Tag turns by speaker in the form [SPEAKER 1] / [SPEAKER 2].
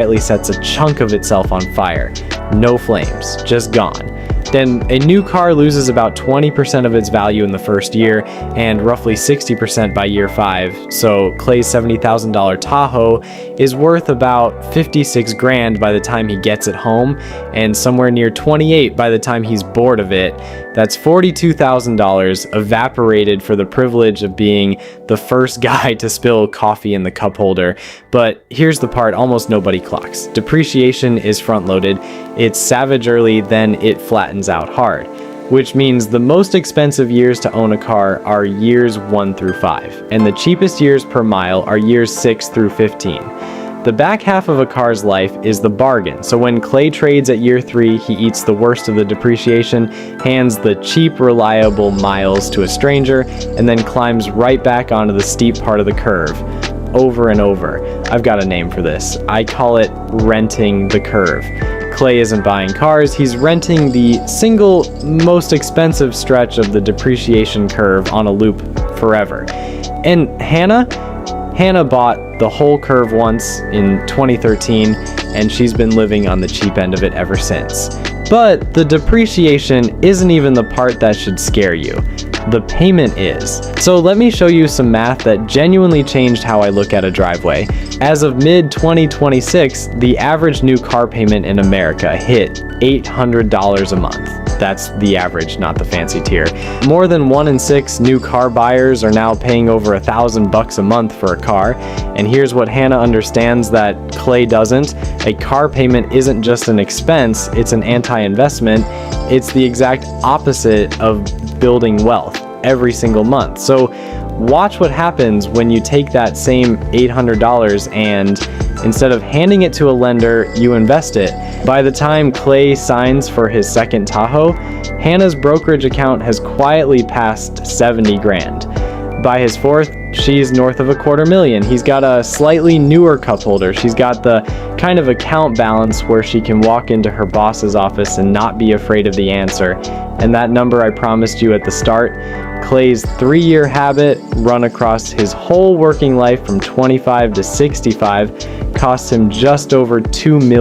[SPEAKER 1] quietly sets a chunk of itself on fire. No flames, just gone. Then a new car loses about 20% of its value in the first year and roughly 60% by year 5. So Clay's $70,000 Tahoe is worth about 56 grand by the time he gets it home and somewhere near 28 by the time he's bored of it. That's $42,000 evaporated for the privilege of being the first guy to spill coffee in the cup holder. But here's the part almost nobody clocks. Depreciation is front-loaded. It's savage early, then it flattens out hard, which means the most expensive years to own a car are years 1 through 5, and the cheapest years per mile are years 6 through 15. The back half of a car's life is the bargain, so when Clay trades at year 3, he eats the worst of the depreciation, hands the cheap, reliable miles to a stranger, and then climbs right back onto the steep part of the curve. Over and over. I've got a name for this. I call it renting the curve. Clay isn't buying cars, he's renting the single most expensive stretch of the depreciation curve on a loop forever. And Hannah bought the whole curve once in 2013, and she's been living on the cheap end of it ever since. But the depreciation isn't even the part that should scare you. The payment is. So let me show you some math that genuinely changed how I look at a driveway. As of mid-2026, the average new car payment in America hit $800 a month. That's the average, not the fancy tier. More than 1 in 6 new car buyers are now paying over $1,000 a month for a car. And here's what Hannah understands that Clay doesn't. A car payment isn't just an expense, it's an anti-investment. It's the exact opposite of building wealth every single month. So watch what happens when you take that same $800 and instead of handing it to a lender, you invest it. By the time Clay signs for his second Tahoe, Hannah's brokerage account has quietly passed 70 grand. By his fourth, she's north of $250,000. He's got a slightly newer cup holder. She's got the kind of account balance where she can walk into her boss's office and not be afraid of the answer. And that number I promised you at the start, Clay's 3-year habit run across his whole working life from 25 to 65 cost him just over $2 million.